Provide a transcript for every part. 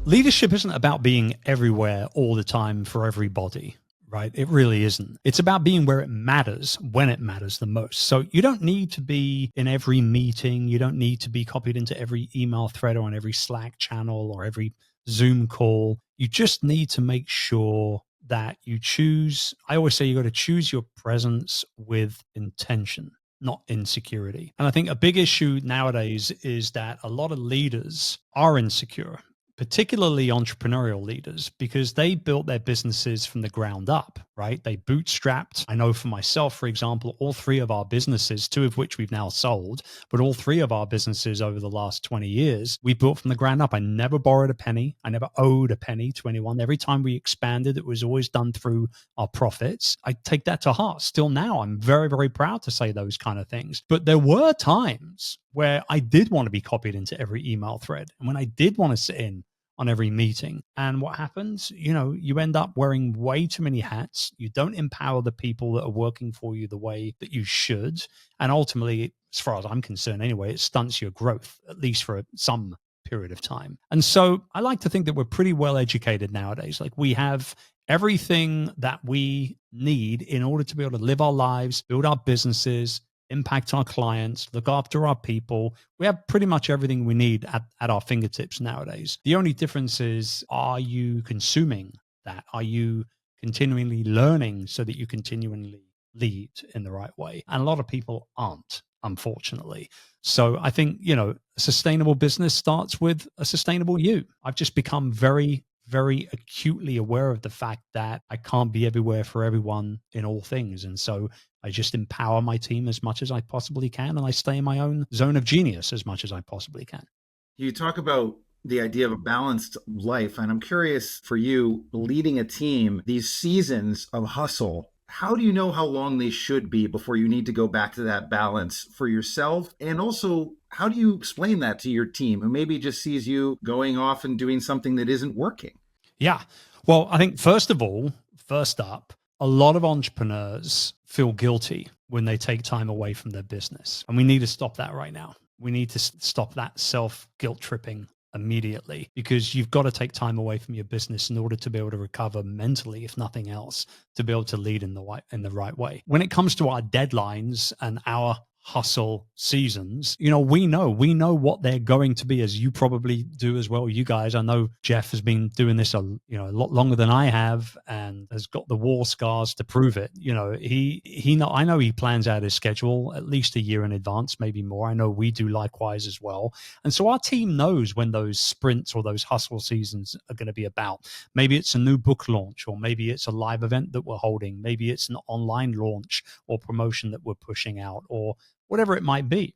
Leadership isn't about being everywhere all the time for everybody, right? It really isn't. It's about being where it matters when it matters the most. So you don't need to be in every meeting. You don't need to be copied into every email thread or on every Slack channel or every Zoom call. You just need to make sure that you choose. I always say you got to choose your presence with intention, not insecurity. And I think a big issue nowadays is that a lot of leaders are insecure, particularly entrepreneurial leaders, because they built their businesses from the ground up, right? They bootstrapped. I know for myself, for example, all three of our businesses, two of which we've now sold, but all three of our businesses over the last 20 years, we built from the ground up. I never borrowed a penny. I never owed a penny to anyone. Every time we expanded, it was always done through our profits. I take that to heart. Still now, I'm very, very proud to say those kind of things. But there were times where I did want to be copied into every email thread, and when I did want to sit in on every meeting. And what happens? You end up wearing way too many hats. You don't empower the people that are working for you the way that you should. And ultimately, as far as I'm concerned anyway, it stunts your growth, at least for some period of time. And so I like to think that we're pretty well educated nowadays. Like, we have everything that we need in order to be able to live our lives, build our businesses, impact our clients, look after our people. We have pretty much everything we need at our fingertips nowadays. The only difference is, are you consuming that? Are you continually learning so that you continually lead in the right way? And a lot of people aren't, unfortunately. So I think, a sustainable business starts with a sustainable you. I've just become very, very acutely aware of the fact that I can't be everywhere for everyone in all things. And so I just empower my team as much as I possibly can, and I stay in my own zone of genius as much as I possibly can. You talk about the idea of a balanced life, and I'm curious for you, leading a team, these seasons of hustle, how do you know how long they should be before you need to go back to that balance for yourself? And also, how do you explain that to your team who maybe just sees you going off and doing something that isn't working? Yeah. Well, I think first up, a lot of entrepreneurs feel guilty when they take time away from their business. And we need to stop that right now. We need to stop that self guilt tripping immediately, because you've got to take time away from your business in order to be able to recover mentally, if nothing else, to be able to lead in the right way. When it comes to our deadlines and our hustle seasons, we know what they're going to be, as you probably do as well. You guys, I know Jeff has been doing this a lot longer than I have, and has got the war scars to prove it. I know he plans out his schedule at least a year in advance, maybe more. I know we do likewise as well. And so our team knows when those sprints or those hustle seasons are going to be about. Maybe it's a new book launch, or maybe it's a live event that we're holding. Maybe it's an online launch or promotion that we're pushing out, or whatever it might be.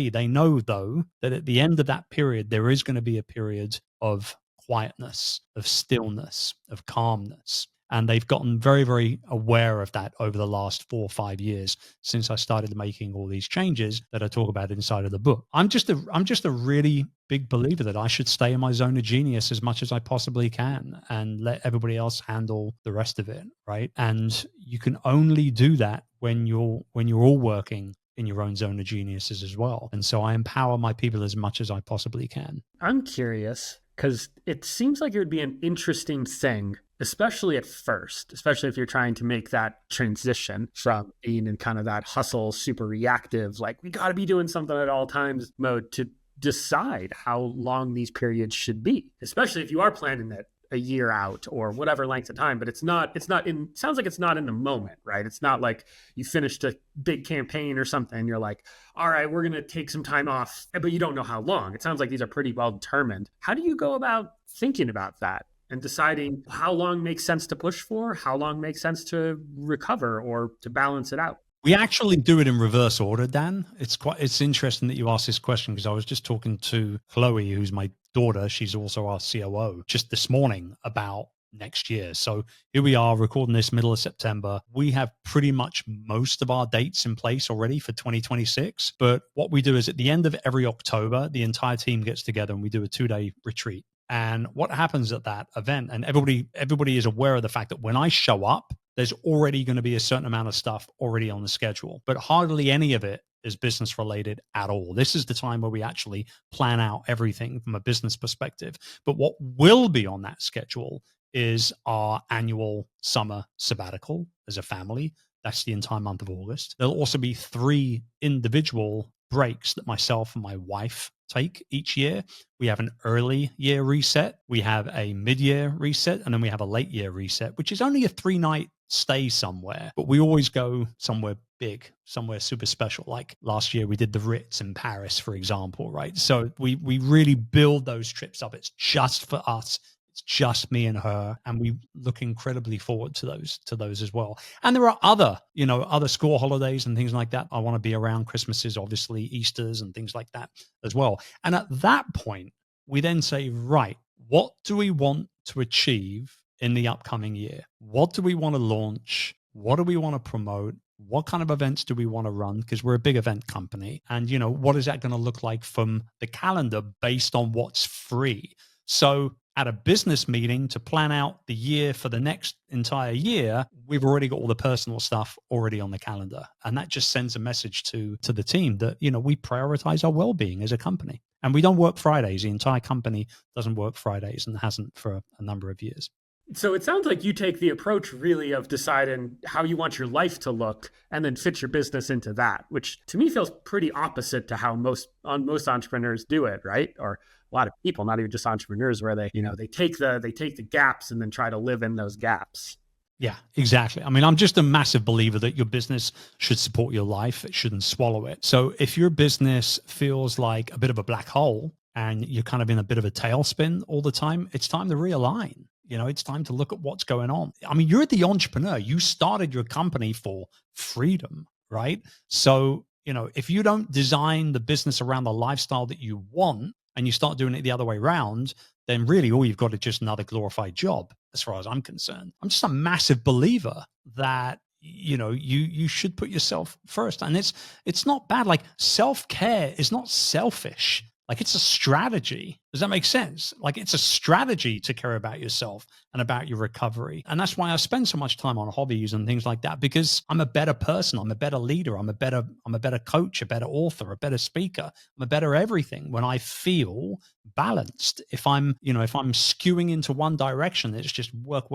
They know, though, that at the end of that period, there is going to be a period of quietness, of stillness, of calmness. And they've gotten very, very aware of that over the last 4 or 5 years since I started making all these changes that I talk about inside of the book. I'm just a really big believer that I should stay in my zone of genius as much as I possibly can and let everybody else handle the rest of it, right? And you can only do that when you're all working in your own zone of geniuses as well. And so I empower my people as much as I possibly can. I'm curious because it seems like it would be an interesting thing, especially at first, especially if you're trying to make that transition from being in kind of that hustle, super reactive, like we got to be doing something at all times mode, to decide how long these periods should be, especially if you are planning it a year out or whatever length of time. But sounds like it's not in the moment, right? It's not like you finished a big campaign or something, you're like, all right, we're going to take some time off, but you don't know how long. It sounds like these are pretty well determined. How do you go about thinking about that and deciding how long makes sense to push for, how long makes sense to recover or to balance it out? We actually do it in reverse order, Dan. It's interesting that you asked this question, because I was just talking to Chloe, who's my daughter. She's also our COO, just this morning about next year. So here we are recording this middle of September. We have pretty much most of our dates in place already for 2026. But what we do is at the end of every October, the entire team gets together and we do a 2-day retreat. And what happens at that event, and everybody is aware of the fact that when I show up, there's already going to be a certain amount of stuff already on the schedule, but hardly any of it is business related at all. This is the time where we actually plan out everything from a business perspective. But what will be on that schedule is our annual summer sabbatical as a family. That's the entire month of August. There'll also be 3 individual breaks that myself and my wife take each year. We have an early year reset, we have a mid-year reset, and then we have a late year reset, which is only a 3-night stay somewhere. But we always go somewhere big, somewhere super special. Like last year, we did the Ritz in Paris, for example, right? So we really build those trips up. It's just for us. It's just me and her, and we look incredibly forward to those as well. And there are other school holidays and things like that. I want to be around. Christmases, obviously, Easters and things like that as well. And at that point, we then say, right, what do we want to achieve in the upcoming year? What do we want to launch? What do we want to promote? What kind of events do we want to run? Because we're a big event company. And, what is that going to look like from the calendar based on what's free? So at a business meeting to plan out the year for the next entire year, we've already got all the personal stuff already on the calendar. And that just sends a message to the team that, we prioritize our well-being as a company. And we don't work Fridays. The entire company doesn't work Fridays and hasn't for a number of years. So it sounds like you take the approach really of deciding how you want your life to look and then fit your business into that, which to me feels pretty opposite to how most entrepreneurs do it, right? Or a lot of people, not even just entrepreneurs, where they take the gaps and then try to live in those gaps. Yeah, exactly. I mean, I'm just a massive believer that your business should support your life. It shouldn't swallow it. So if your business feels like a bit of a black hole and you're kind of in a bit of a tailspin all the time, it's time to realign. It's time to look at what's going on. I mean, you're the entrepreneur. You started your company for freedom, right? So, if you don't design the business around the lifestyle that you want and you start doing it the other way around, then really all you've got is just another glorified job, as far as I'm concerned. I'm just a massive believer that, you should put yourself first. And it's not bad. Like self-care is not selfish. Like it's a strategy. Does that make sense? Like it's a strategy to care about yourself and about your recovery. And that's why I spend so much time on hobbies and things like that, because I'm a better person. I'm a better leader. I'm a better coach, a better author, a better speaker. I'm a better everything when I feel balanced. If I'm skewing into one direction, it's just work.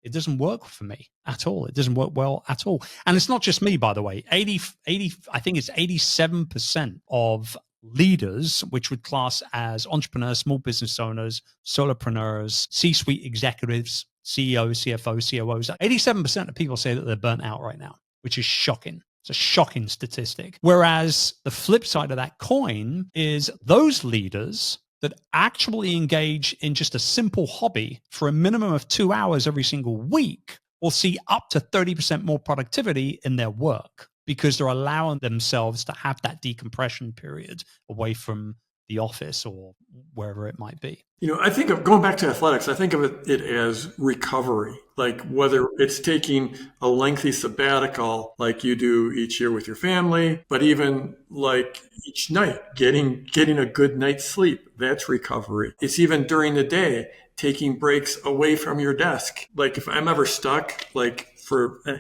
It doesn't work for me at all. It doesn't work well at all. And it's not just me, by the way. I think it's 87% of leaders, which would class as entrepreneurs, small business owners, solopreneurs, C-suite executives, CEOs, CFOs, COOs. 87% of people say that they're burnt out right now, which is shocking. It's a shocking statistic. Whereas the flip side of that coin is those leaders that actually engage in just a simple hobby for a minimum of 2 hours every single week will see up to 30% more productivity in their work, because they're allowing themselves to have that decompression period away from the office or wherever it might be. I think of going back to athletics, I think of it as recovery, like whether it's taking a lengthy sabbatical like you do each year with your family, but even like each night, getting a good night's sleep, that's recovery. It's even during the day, taking breaks away from your desk. Like if I'm ever stuck, like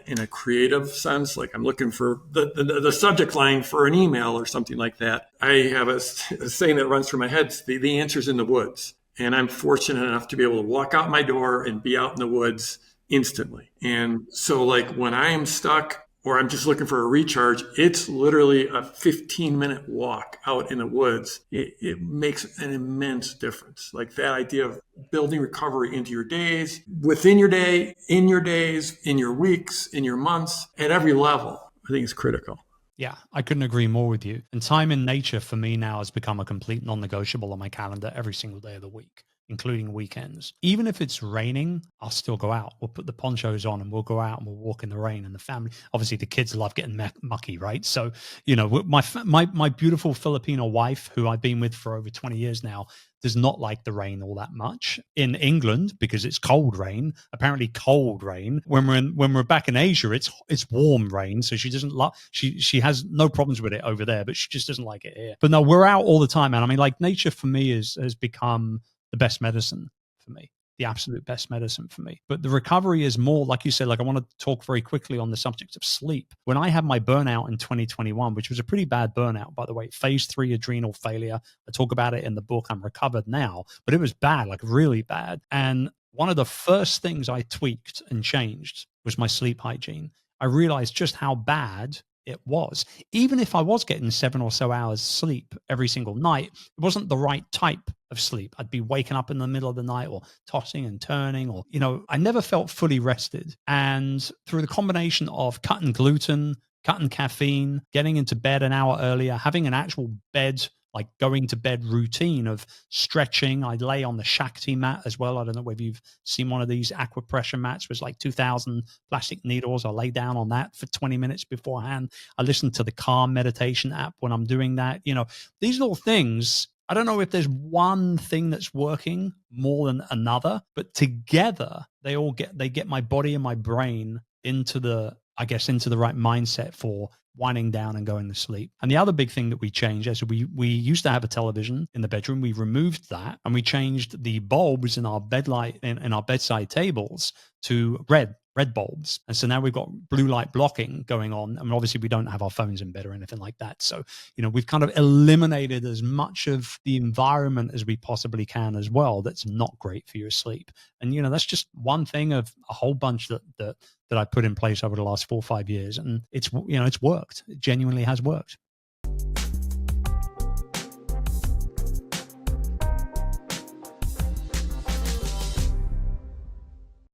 in a creative sense, like I'm looking for the subject line for an email or something like that, I have a saying that runs through my head, the answer's in the woods. And I'm fortunate enough to be able to walk out my door and be out in the woods instantly. And so like when I am stuck or I'm just looking for a recharge, it's literally a 15-minute walk out in the woods. It makes an immense difference. Like that idea of building recovery into your days, within your day, in your days, in your weeks, in your months, at every level, I think is critical. Yeah, I couldn't agree more with you. And time in nature for me now has become a complete non-negotiable on my calendar every single day of the week, including weekends. Even if it's raining, I'll still go out. We'll put the ponchos on and we'll go out and we'll walk in the rain. And the family, obviously the kids love getting mucky, right? So, my beautiful Filipino wife, who I've been with for over 20 years now, does not like the rain all that much. In England, because it's cold rain, apparently cold rain. When we're back in Asia, it's warm rain. So she doesn't she has no problems with it over there, but she just doesn't like it here. But no, we're out all the time, man. I mean, like nature for me has become the best medicine for me. the absolute best medicine for me. But the recovery is more, like you said, like I want to talk very quickly on the subject of sleep. When I had my burnout in 2021, which was a pretty bad burnout, by the way, phase 3 adrenal failure. I talk about it in the book. I'm recovered now, but it was bad, like really bad. And one of the first things I tweaked and changed was my sleep hygiene. I realized just how bad it was. Even if I was getting 7 or so hours sleep every single night, it wasn't the right type of sleep. I'd be waking up in the middle of the night or tossing and turning, or, I never felt fully rested. And through the combination of cutting gluten, cutting caffeine, getting into bed an hour earlier, having an actual bed, like going to bed routine of stretching. I lay on the Shakti mat as well. I don't know whether you've seen one of these aqua pressure mats with like 2,000 plastic needles. I lay down on that for 20 minutes beforehand. I listen to the Calm meditation app when I'm doing that. These little things, I don't know if there's one thing that's working more than another, but together they get my body and my brain into the right mindset for winding down and going to sleep. And the other big thing that we changed is we used to have a television in the bedroom. We removed that and we changed the bulbs in our bedlight in our bedside tables to red bulbs. And so now we've got blue light blocking going on. I mean, obviously we don't have our phones in bed or anything like that. So, we've kind of eliminated as much of the environment as we possibly can as well. That's not great for your sleep. And, that's just one thing of a whole bunch that I put in place over the last 4 or 5 years. And it's worked. It genuinely has worked.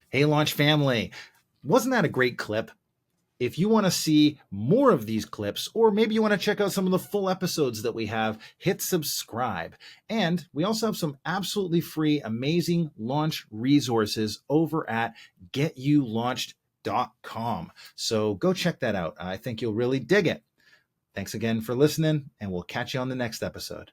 Hey, Launch family. Wasn't that a great clip? If you want to see more of these clips, or maybe you want to check out some of the full episodes that we have, hit subscribe. And we also have some absolutely free, amazing launch resources over at getyouLaunched.com. So go check that out. I think you'll really dig it. Thanks again for listening, and we'll catch you on the next episode.